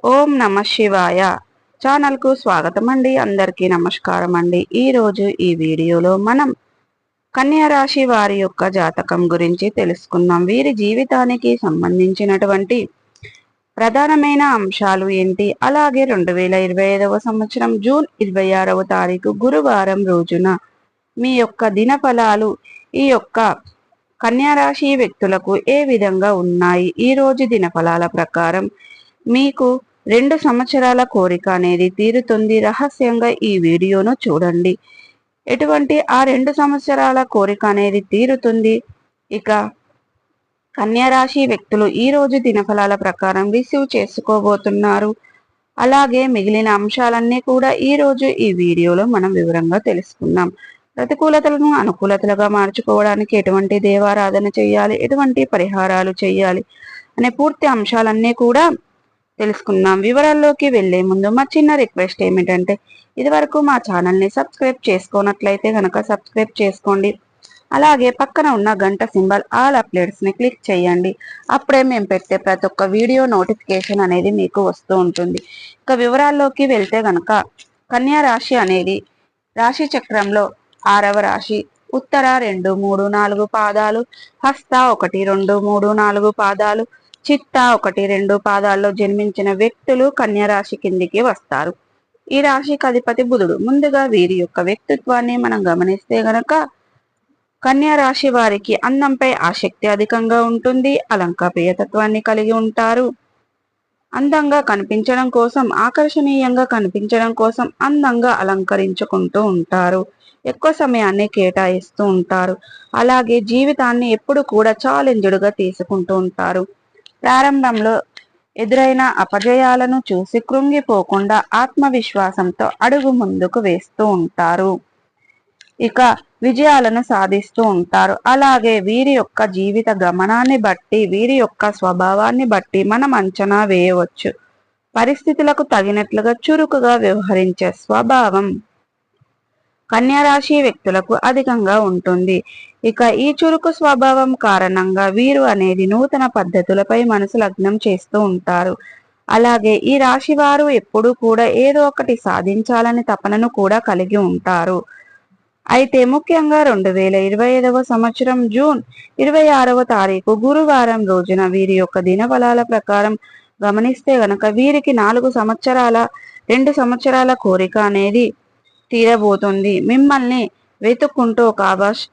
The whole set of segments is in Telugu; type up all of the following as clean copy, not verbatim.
ఓం నమ శివాయ ఛానల్కు స్వాగతం అండి. అందరికీ నమస్కారం అండి. ఈరోజు ఈ వీడియోలో మనం కన్యా రాశి వారి యొక్క జాతకం గురించి తెలుసుకుందాం. వీరి జీవితానికి సంబంధించినటువంటి ప్రధానమైన అంశాలు ఏంటి, అలాగే 2025 సంవత్సరం జూన్ 26వ తారీఖు గురువారం రోజున మీ యొక్క దినఫలాలు ఈ యొక్క కన్యా రాశి వ్యక్తులకు ఏ విధంగా ఉన్నాయి. ఈ రోజు దినఫలాల ప్రకారం మీకు 2 సంవత్సరాల కోరిక అనేది తీరుతుంది. రహస్యంగా ఈ వీడియోను చూడండి. ఎటువంటి ఆ 2 సంవత్సరాల కోరిక అనేది తీరుతుంది. ఇక కన్యా రాశి వ్యక్తులు ఈ రోజు దినఫలాల ప్రకారం రిసీవ్ చేసుకోబోతున్నారు. అలాగే మిగిలిన అంశాలన్నీ కూడా ఈ రోజు ఈ వీడియోలో మనం వివరంగా తెలుసుకుందాం. ప్రతికూలతలను అనుకూలతలుగా మార్చుకోవడానికి ఎటువంటి దేవారాధన చేయాలి, ఎటువంటి పరిహారాలు చేయాలి అనే పూర్తి అంశాలన్నీ కూడా తెలుసుకుందాం. వివరాల్లోకి వెళ్లే ముందు మా చిన్న రిక్వెస్ట్ ఏమిటంటే, ఇదివరకు మా ఛానల్ని సబ్స్క్రైబ్ చేసుకోనట్లయితే కనుక సబ్స్క్రైబ్ చేసుకోండి. అలాగే పక్కన ఉన్న గంట సింబల్ ఆల్ అప్డేట్స్ని క్లిక్ చేయండి. అప్పుడే మేము పెట్టే ప్రతి ఒక్క వీడియో నోటిఫికేషన్ అనేది మీకు వస్తూ ఉంటుంది. ఇక వివరాల్లోకి వెళ్తే కనుక కన్యా రాశి అనేది రాశి చక్రంలో 6వ రాశి. ఉత్తర 2, 3, 4 పాదాలు, హస్త 1, 2, 3, 4 పాదాలు, చిత్త 1, 2 పాదాల్లో జన్మించిన వ్యక్తులు కన్యా రాశి కిందికి వస్తారు. ఈ రాశికి అధిపతి బుధుడు. ముందుగా వీరి యొక్క వ్యక్తిత్వాన్ని మనం గమనిస్తే గనక కన్యా రాశి వారికి అందంపై ఆసక్తి అధికంగా ఉంటుంది. అలంకాప్రియతత్వాన్ని కలిగి ఉంటారు. అందంగా కనిపించడం కోసం, ఆకర్షణీయంగా కనిపించడం కోసం అందంగా అలంకరించుకుంటూ ఉంటారు. ఎక్కువ సమయాన్ని కేటాయిస్తూ ఉంటారు. అలాగే జీవితాన్ని ఎప్పుడు కూడా ఛాలెంజ్డ్గా తీసుకుంటూ ఉంటారు. ప్రారంభంలో ఎదురైన అపజయాలను చూసి కృంగిపోకుండా ఆత్మవిశ్వాసంతో అడుగు ముందుకు వేస్తూ ఉంటారు. ఇక విజయాలను సాధిస్తూ ఉంటారు. అలాగే వీరి యొక్క జీవిత గమనాన్ని బట్టి, వీరి యొక్క స్వభావాన్ని బట్టి మనం అంచనా వేయవచ్చు. పరిస్థితులకు తగినట్లుగా చురుకుగా వ్యవహరించే స్వభావం కన్యా రాశి వ్యక్తులకు అధికంగా ఉంటుంది. ఇక ఈ చురుకు స్వభావం కారణంగా వీరు అనేది నూతన పద్ధతులపై మనసు లగ్నం చేస్తూ ఉంటారు. అలాగే ఈ రాశి వారు ఎప్పుడూ కూడా ఏదో ఒకటి సాధించాలని తపనను కూడా కలిగి ఉంటారు. అయితే ముఖ్యంగా 2025 సంవత్సరం జూన్ 26వ తారీఖు గురువారం రోజున వీరి యొక్క దినఫలాల ప్రకారం గమనిస్తే గనక వీరికి 2 సంవత్సరాల కోరిక అనేది తీరబోతుంది. మిమ్మల్ని వెతుక్కుంటూ ఒక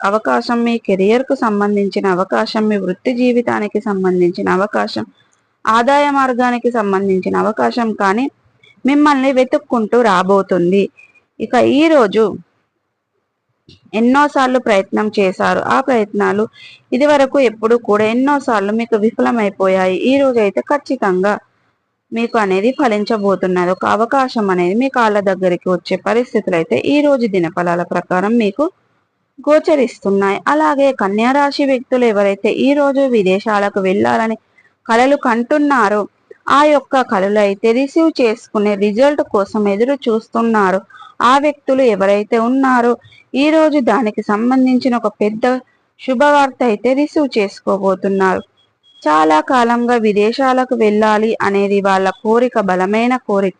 అవకాశం, మీ కెరియర్కు సంబంధించిన అవకాశం, మీ వృత్తి జీవితానికి సంబంధించిన అవకాశం, ఆదాయ మార్గానికి సంబంధించిన అవకాశం కానీ మిమ్మల్ని వెతుక్కుంటూ రాబోతుంది. ఇక ఈరోజు ఎన్నోసార్లు ప్రయత్నం చేశారు. ఆ ప్రయత్నాలు ఇదివరకు ఎప్పుడు కూడా ఎన్నోసార్లు మీకు విఫలమైపోయాయి. ఈ రోజు అయితే ఖచ్చితంగా మీకు అనేది ఫలించబోతున్నది. ఒక అవకాశం అనేది మీ కాళ్ళ దగ్గరికి వచ్చే పరిస్థితులు అయితే ఈ రోజు దినఫలాల ప్రకారం మీకు గోచరిస్తున్నాయి. అలాగే కన్యా రాశి వ్యక్తులు ఎవరైతే ఈ రోజు విదేశాలకు వెళ్ళాలని కలలు కంటున్నారో ఆ యొక్క కలలు అయితే రిసీవ్ చేసుకునే రిజల్ట్ కోసం ఎదురు చూస్తున్నారు. ఆ వ్యక్తులు ఎవరైతే ఉన్నారో ఈ రోజు దానికి సంబంధించిన ఒక పెద్ద శుభవార్త అయితే రిసీవ్ చేసుకోబోతున్నారు. చాలా కాలంగా విదేశాలకు వెళ్ళాలి అనేది వాళ్ళ కోరిక, బలమైన కోరిక.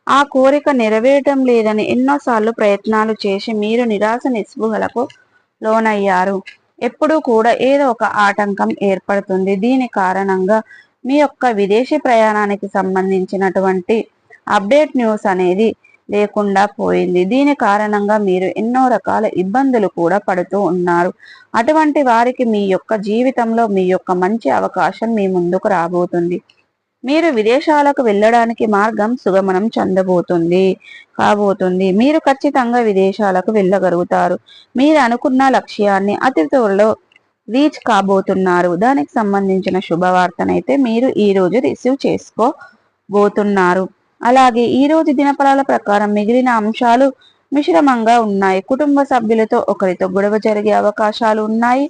ఆ కోరిక నెరవేరటం లేదని ఎన్నోసార్లు ప్రయత్నాలు చేసి మీరు నిరాశ నిస్పృహలకు లోనయ్యారు. ఎప్పుడూ కూడా ఏదో ఒక ఆటంకం ఏర్పడుతుంది. దీని కారణంగా మీ యొక్క విదేశీ ప్రయాణానికి సంబంధించినటువంటి అప్డేట్ న్యూస్ అనేది లేకుండా పోయింది. దీని కారణంగా మీరు ఎన్నో రకాల ఇబ్బందులు కూడా పడుతూ ఉన్నారు. అటువంటి వారికి మీ యొక్క జీవితంలో మీ యొక్క మంచి అవకాశం మీ ముందుకు రాబోతుంది. మీరు విదేశాలకు వెళ్ళడానికి మార్గం సుగమనం కాబోతుంది. మీరు ఖచ్చితంగా విదేశాలకు వెళ్ళగలుగుతారు. మీరు అనుకున్న లక్ష్యాన్ని అతి త్వరలో రీచ్ కాబోతున్నారు. దానికి సంబంధించిన శుభవార్తనైతే మీరు ఈ రోజు రిసీవ్ చేసుకోబోతున్నారు. అలాగే ఈ రోజు దినఫలాల ప్రకారం మిగిలిన అంశాలు మిశ్రమంగా ఉన్నాయి. కుటుంబ సభ్యులతో ఒకరితో గొడవ జరిగే అవకాశాలు ఉన్నాయి.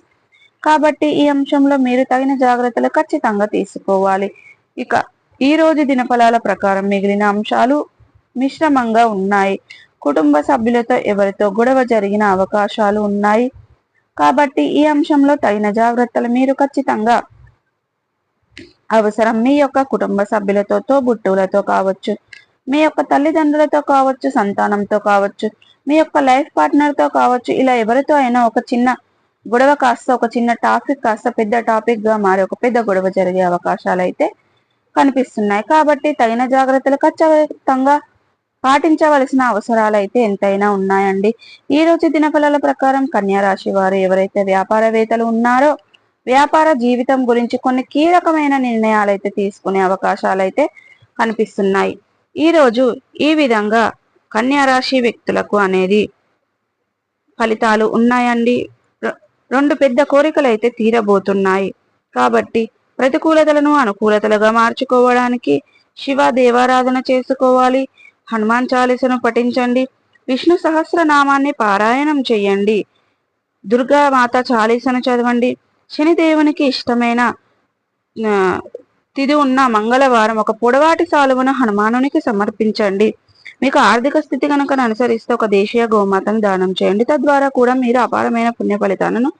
కాబట్టి ఈ అంశంలో మీరు తగిన జాగ్రత్తలు ఖచ్చితంగా తీసుకోవాలి. ఇక ఈ రోజు దినఫలాల ప్రకారం మిగిలిన అంశాలు మిశ్రమంగా ఉన్నాయి. కుటుంబ సభ్యులతో ఎవరితో గొడవ జరిగిన అవకాశాలు ఉన్నాయి. కాబట్టి ఈ అంశంలో తగిన జాగ్రత్తలు మీరు ఖచ్చితంగా అవసరం. మీ యొక్క కుటుంబ సభ్యులతో, తోబుట్టువులతో కావచ్చు, మీ యొక్క తల్లిదండ్రులతో కావచ్చు, సంతానంతో కావచ్చు, మీ యొక్క లైఫ్ పార్ట్నర్తో కావచ్చు, ఇలా ఎవరితో అయినా ఒక చిన్న గొడవ కాస్త, ఒక చిన్న టాపిక్ కాస్త పెద్ద టాపిక్ గా మారి ఒక పెద్ద గొడవ జరిగే అవకాశాలు అయితే కనిపిస్తున్నాయి. కాబట్టి తగిన జాగ్రత్తలు ఖచ్చితంగా పాటించవలసిన అవసరాలు అయితే ఎంతైనా ఉన్నాయండి. ఈ రోజు దినఫలాల ప్రకారం కన్యా రాశి వారు ఎవరైతే వ్యాపారవేత్తలు ఉన్నారో వ్యాపార జీవితం గురించి కొన్ని కీలకమైన నిర్ణయాలు అయితే తీసుకునే అవకాశాలు అయితే కనిపిస్తున్నాయి. ఈ రోజు ఈ విధంగా కన్యా రాశి వ్యక్తులకు అనేది ఫలితాలు ఉన్నాయండి. రెండు పెద్ద కోరికలు అయితే తీరబోతున్నాయి. కాబట్టి ప్రతికూలతలను అనుకూలతలుగా మార్చుకోవడానికి శివ దేవారాధన చేసుకోవాలి. హనుమాన్ చాలీసను పఠించండి. విష్ణు సహస్రనామాన్ని పారాయణం చేయండి. దుర్గా మాత చాలీసను చదవండి. శనిదేవునికి ఇష్టమైన తిథి ఉన్న మంగళవారం ఒక పొడవాటి సాలువను హనుమానునికి సమర్పించండి. మీకు ఆర్థిక స్థితి కనుక అనుసరిస్తే ఒక దేశీయ గోమాతను దానం చేయండి. తద్వారా కూడా మీరు అపారమైన పుణ్య ఫలితాలను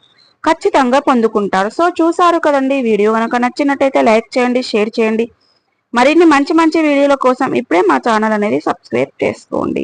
ఖచ్చితంగా పొందుకుంటారు. సో చూసారు కదండి, వీడియో కనుక నచ్చినట్టయితే లైక్ చేయండి, షేర్ చేయండి. మరిన్ని మంచి మంచి వీడియోల కోసం ఇప్పుడే మా ఛానల్ అనేది సబ్స్క్రైబ్ చేసుకోండి.